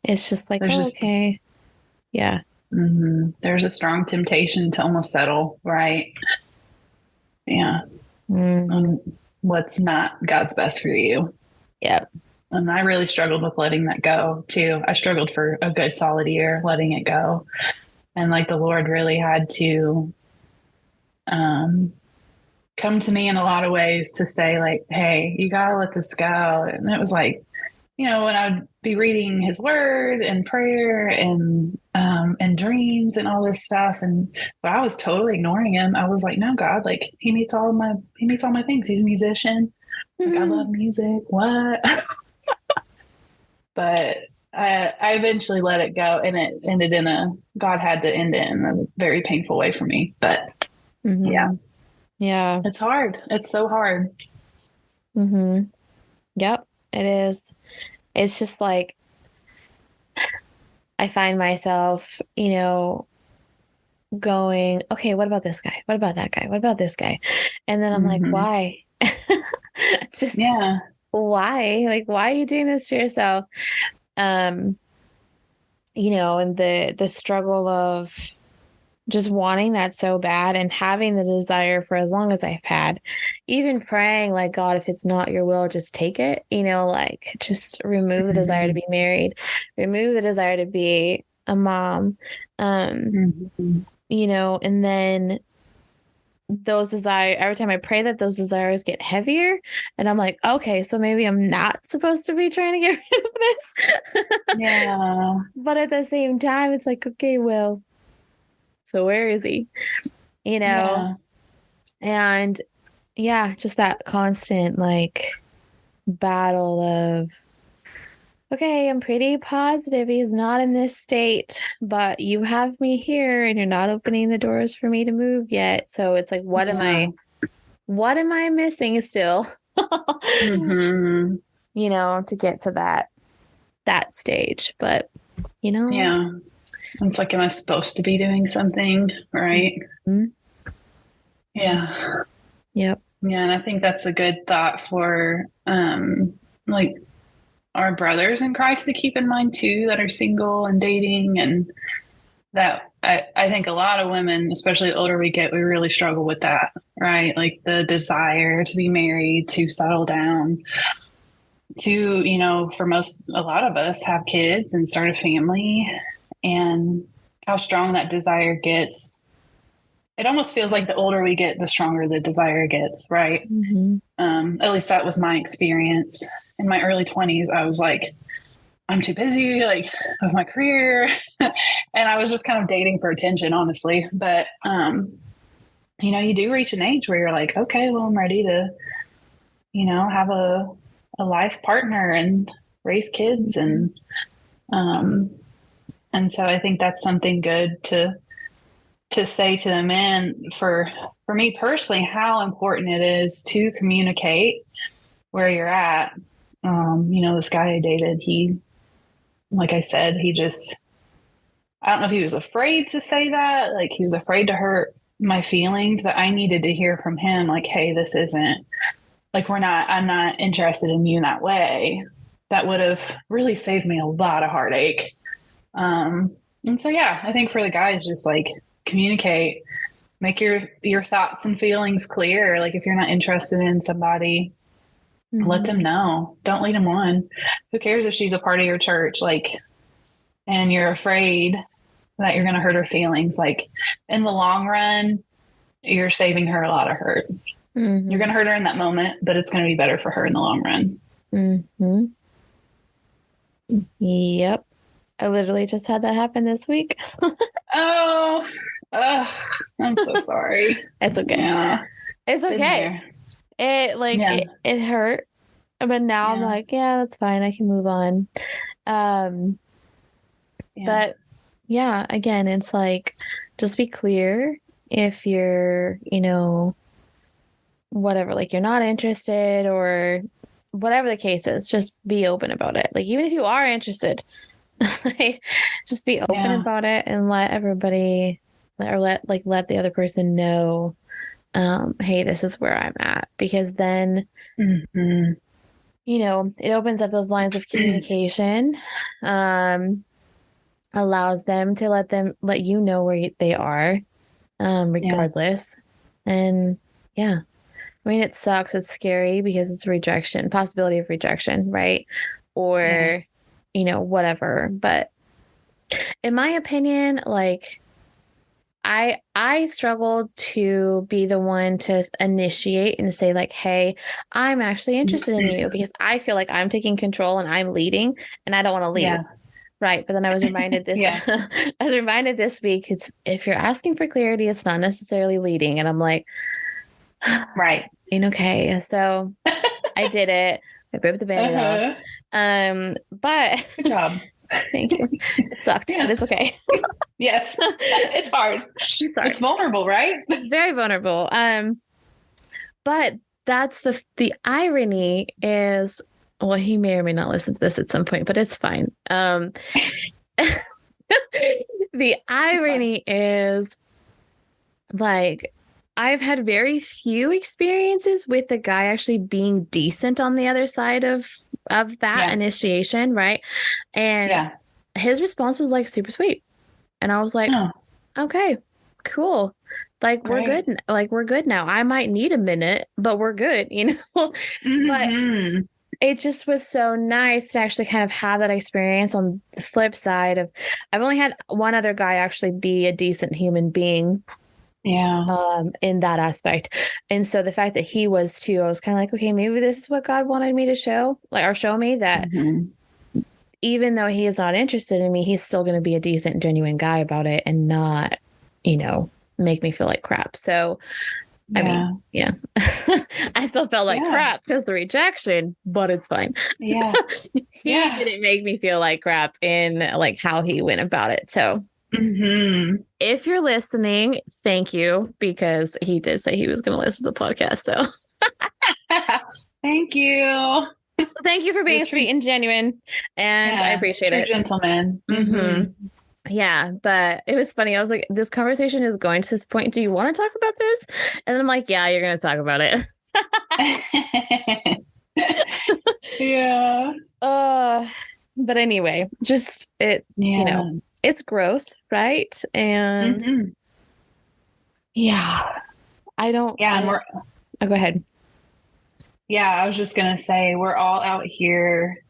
It's just like, There's okay. Yeah. There's a strong temptation to almost settle, right? Yeah. What's not God's best for you. Yep. And I really struggled with letting that go too. I struggled for a good solid year letting it go. And like the Lord really had to come to me in a lot of ways to say like, hey, you gotta let this go. And it was like, you know, when I would be reading his word and prayer and dreams and all this stuff, but I was totally ignoring him. I was like, no, God, like he meets all my things. He's a musician. Like, I love music. What? But I eventually let it go, and it ended God had to end it in a very painful way for me. But yeah, it's hard. It's so hard. Yep, it is. It's just like, I find myself, you know, going, okay, what about this guy? What about that guy? What about this guy? And then I'm like, why? Just why? Like, why are you doing this to yourself? You know, and the struggle of just wanting that so bad and having the desire for as long as I've had, even praying like, God, if it's not your will, just take it, you know, like just remove the desire to be married, remove the desire to be a mom, you know, and then those desires, every time I pray that, those desires get heavier, and I'm like, okay, so maybe I'm not supposed to be trying to get rid of this. Yeah. But at the same time, it's like, okay, well, so where is he? You know? And yeah, just that constant like battle of, okay, I'm pretty positive he's not in this state, but you have me here and you're not opening the doors for me to move yet. So it's like, what am I missing still? You know, to get to that stage. But, you know. Yeah. It's like, am I supposed to be doing something? Right. Yeah. Yep. Yeah. And I think that's a good thought for, like, our brothers in Christ to keep in mind too, that are single and dating, and that I think a lot of women, especially the older we get, we really struggle with that, right? Like the desire to be married, to settle down, to, you know, for a lot of us have kids and start a family, and how strong that desire gets. It almost feels like the older we get, the stronger the desire gets, right? At least that was my experience. In my early 20s, I was like, I'm too busy, like, with my career. And I was just kind of dating for attention, honestly. But, you know, you do reach an age where you're like, okay, well, I'm ready to, you know, have a life partner and raise kids. And so I think that's something good to say to the men, for me personally, how important it is to communicate where you're at. You know, this guy I dated, he, like I said, I don't know if he was afraid to say that, like he was afraid to hurt my feelings, but I needed to hear from him, like, hey, this isn't, like, I'm not interested in you in that way. That would have really saved me a lot of heartache. And so, yeah, I think for the guys, just like communicate, make your thoughts and feelings clear. Like if you're not interested in somebody, let them know. Don't lead them on. Who cares if she's a part of your church? Like, and you're afraid that you're going to hurt her feelings. Like in the long run, you're saving her a lot of hurt. Mm-hmm. You're going to hurt her in that moment, but it's going to be better for her in the long run. Mm-hmm. Yep. I literally just had that happen this week. Oh, I'm so sorry. It's okay. Yeah. It's okay. It hurt, but now I'm like, yeah, that's fine. I can move on. But yeah, again, it's like, just be clear if you're, whatever, like you're not interested or whatever the case is, just be open about it. Like, even if you are interested, like, just be open about it and let everybody let the other person know, hey, this is where I'm at, because then, it opens up those lines of communication, allows them to let you know where they are, regardless. And yeah, I mean, it sucks. It's scary because it's rejection, possibility of rejection, right? Or, whatever. But in my opinion, like, I struggled to be the one to initiate and say, like, hey, I'm actually interested in you, because I feel like I'm taking control and I'm leading and I don't want to lead. Right. But then I was reminded this, I was reminded this week, if you're asking for clarity, it's not necessarily leading. And I'm like, right. Okay. So I did it. I ripped the Band-Aid off. But good job. Thank you. It sucked, but it's okay. Yes. It's hard. It's vulnerable, right? It's very vulnerable. But that's the irony is, well, he may or may not listen to this at some point, but it's fine. The irony is, like, I've had very few experiences with the guy actually being decent on the other side of that initiation, right? And his response was like super sweet. And I was like, okay, cool. Like, we're good. Like, we're good now. I might need a minute, but we're good, But it just was so nice to actually kind of have that experience on the flip side of, I've only had one other guy actually be a decent human being. In that aspect. And so the fact that he was too, I was kind of like, okay, maybe this is what God wanted me to show me, that even though he is not interested in me, he's still going to be a decent, genuine guy about it and not, make me feel like crap. So, I mean, I still felt like crap because the rejection, but it's fine. He didn't make me feel like crap in like how he went about it. So if you're listening, thank you, because he did say he was going to listen to the podcast. So thank you. So thank you for being sweet and genuine. And I appreciate it. Gentleman. Yeah, but it was funny. I was like, this conversation is going to this point. Do you want to talk about this? And then I'm like, yeah, you're going to talk about it. But anyway, just it's growth, right? And I don't. And go ahead. Yeah, I was just gonna say, we're all out here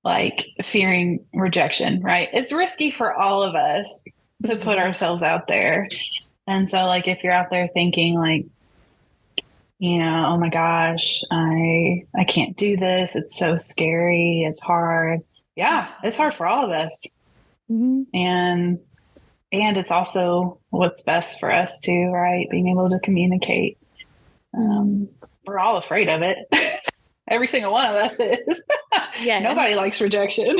like fearing rejection, right? It's risky for all of us to put ourselves out there. And so, like, if you're out there thinking like, oh my gosh, I can't do this. It's so scary. It's hard. Yeah, it's hard for all of us. And it's also what's best for us too, right? Being able to communicate. We're all afraid of it. Every single one of us is. Nobody likes rejection.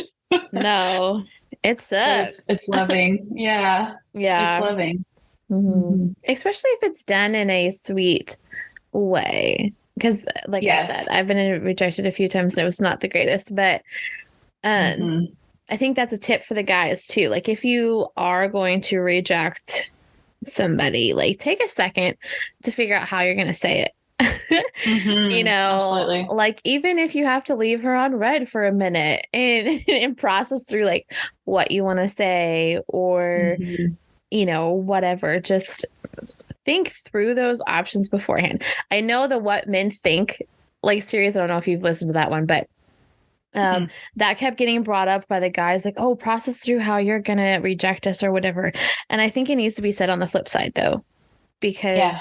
No, it sucks. It's loving. Yeah. It's loving. Especially if it's done in a sweet way. Because like I said, I've been rejected a few times and it was not the greatest, but I think that's a tip for the guys too. Like, if you are going to reject somebody, like, take a second to figure out how you're going to say it. Absolutely. Like, even if you have to leave her on red for a minute and process through like what you want to say or, whatever, just think through those options beforehand. I know the What Men Think like series. I don't know if you've listened to that one, but that kept getting brought up by the guys, like, oh, process through how you're going to reject us or whatever. And I think it needs to be said on the flip side, though. because Yeah,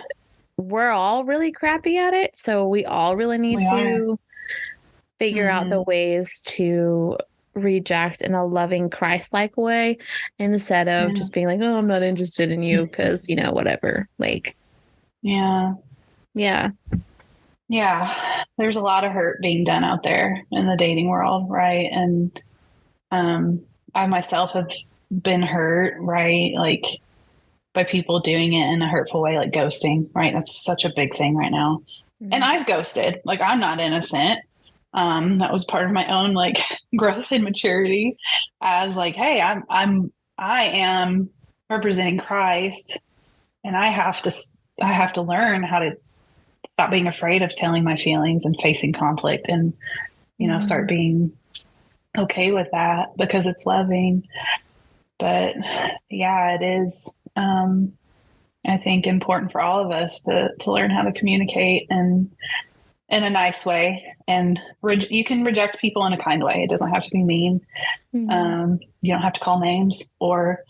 we're all really crappy at it. So we all really need we are. to figure out the Hmm. ways to reject in a loving Christ-like way instead of Yeah. just being like, oh, I'm not interested in you because, whatever. Like, Yeah. yeah. Yeah. There's a lot of hurt being done out there in the dating world, right? And um, I myself have been hurt, right? Like by people doing it in a hurtful way, like ghosting, right? That's such a big thing right now. And Mhm. I've ghosted. Like I'm not innocent. That was part of my own like growth and maturity as like, hey, I am representing Christ, and I have to learn how to stop being afraid of telling my feelings and facing conflict, and start Mhm. being okay with that because it's loving. But yeah, it is. I think important for all of us to learn how to communicate and in a nice way, and you can reject people in a kind way. It doesn't have to be mean. Mhm. You don't have to call names or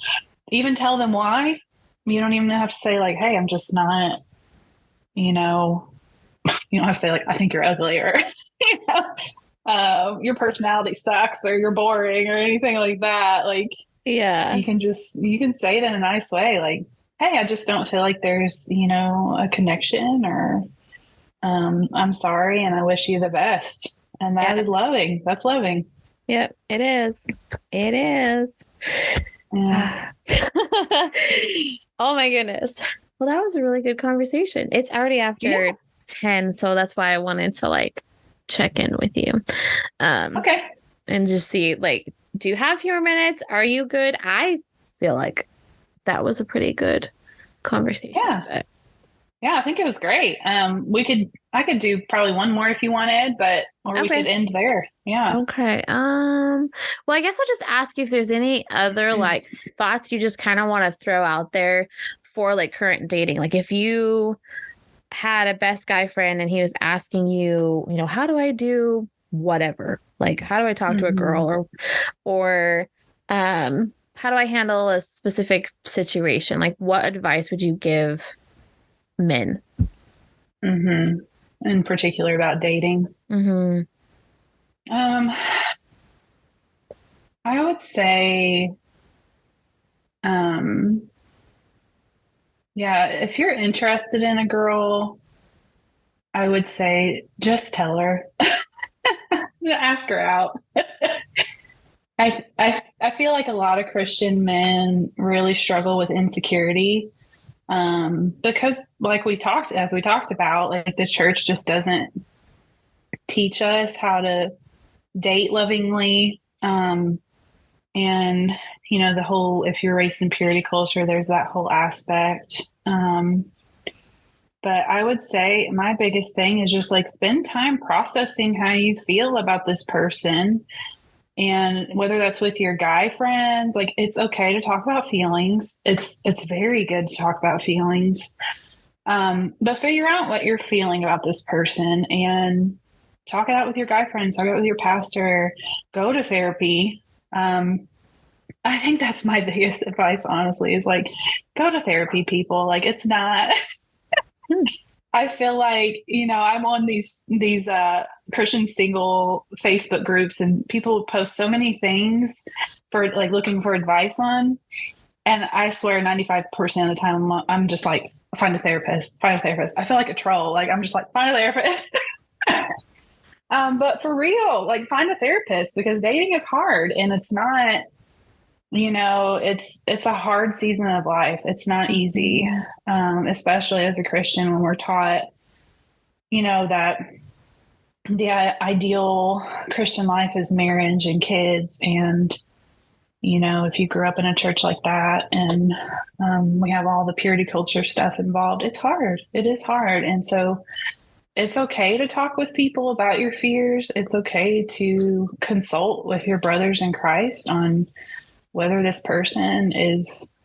even tell them why. You don't even have to say like, hey, I'm just not, you know, you don't have to say like, I think you're ugly, or your personality sucks, or you're boring, or anything like that. Like Yeah. you can say it in a nice way, like, hey, I just don't feel like there's a connection, or I'm sorry and I wish you the best. And that Yeah. is loving. That's loving. Yep. It is. It is. Yeah. Oh my goodness. Well, that was a really good conversation. It's already Yeah. after 10, so that's why I wanted to like check in with you. Um, Okay. and just see like, do you have fewer minutes? Are you good? I feel like that was a pretty good conversation. Yeah. But Yeah. I think it was great. I could do probably one more if you wanted, or we could okay. end there. Yeah. Okay. Well, I guess I'll just ask you if there's any other like thoughts you just kind of want to throw out there for like current dating. Like if you had a best guy friend and he was asking you, how do I do whatever? Like how do I talk to a Mm-hmm. girl or how do I handle a specific situation? Like what advice would you give men? Mm-hmm. In particular about dating. Mm-hmm. Um, I would say, um, yeah, if you're interested in a girl, I would say just tell her. Ask her out. I feel like a lot of Christian men really struggle with insecurity, because as we talked about, like the church just doesn't teach us how to date lovingly. And the whole, if you're raised in purity culture, there's that whole aspect. But I would say my biggest thing is just like spend time processing how you feel about this person. And whether that's with your guy friends, like it's okay to talk about feelings. It's very good to talk about feelings. But figure out what you're feeling about this person and talk it out with your guy friends, talk it out with your pastor, go to therapy. I think that's my biggest advice, honestly, is like go to therapy, people. Like it's not I feel like, I'm on these Christian single Facebook groups, and people post so many things for like looking for advice on. And I swear 95% of the time I'm just like, find a therapist, find a therapist. I feel like a troll. Like I'm just like, find a therapist. But for real, like find a therapist, because dating is hard, and it's not, it's a hard season of life. It's not easy, especially as a Christian, when we're taught, that the ideal Christian life is marriage and kids. And, if you grew up in a church like that, and we have all the purity culture stuff involved, it's hard. It is hard. And so it's okay to talk with people about your fears. It's okay to consult with your brothers in Christ on whether this person is,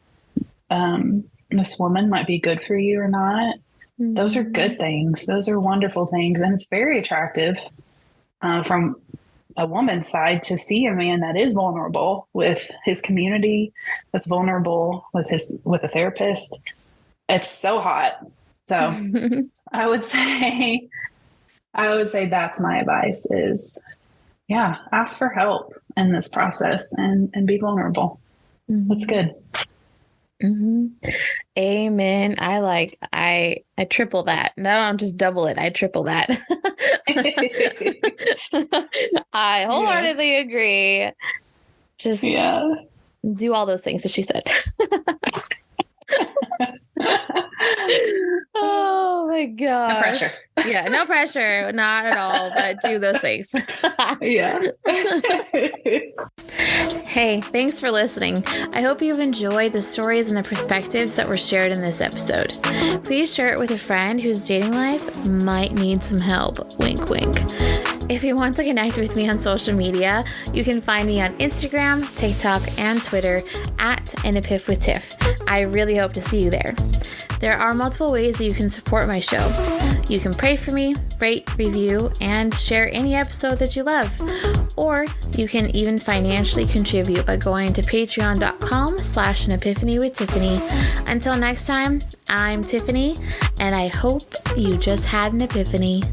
this woman might be good for you or not. Those are Mm-hmm. good things. Those are wonderful things. And it's very attractive, from a woman's side, to see a man that is vulnerable with his community, that's vulnerable with a therapist. It's so hot. So I would say that's my advice is, yeah, ask for help in this process and be vulnerable. That's good. Mm-hmm. Amen. I triple that. No, I'm just double it. I triple that. I wholeheartedly agree. Just do all those things that she said. Oh my God. No pressure. Yeah, no pressure. Not at all, but do those things. Yeah. Hey, thanks for listening. I hope you've enjoyed the stories and the perspectives that were shared in this episode. Please share it with a friend whose dating life might need some help. Wink, wink. If you want to connect with me on social media, you can find me on Instagram, TikTok, and Twitter at An Epiph with Tiff. I really hope to see you there. There are multiple ways that you can support my show. You can pray for me, rate, review, and share any episode that you love. Or you can even financially contribute by going to patreon.com/An Epiphany with Tiffany. Until next time, I'm Tiffany, and I hope you just had an epiphany.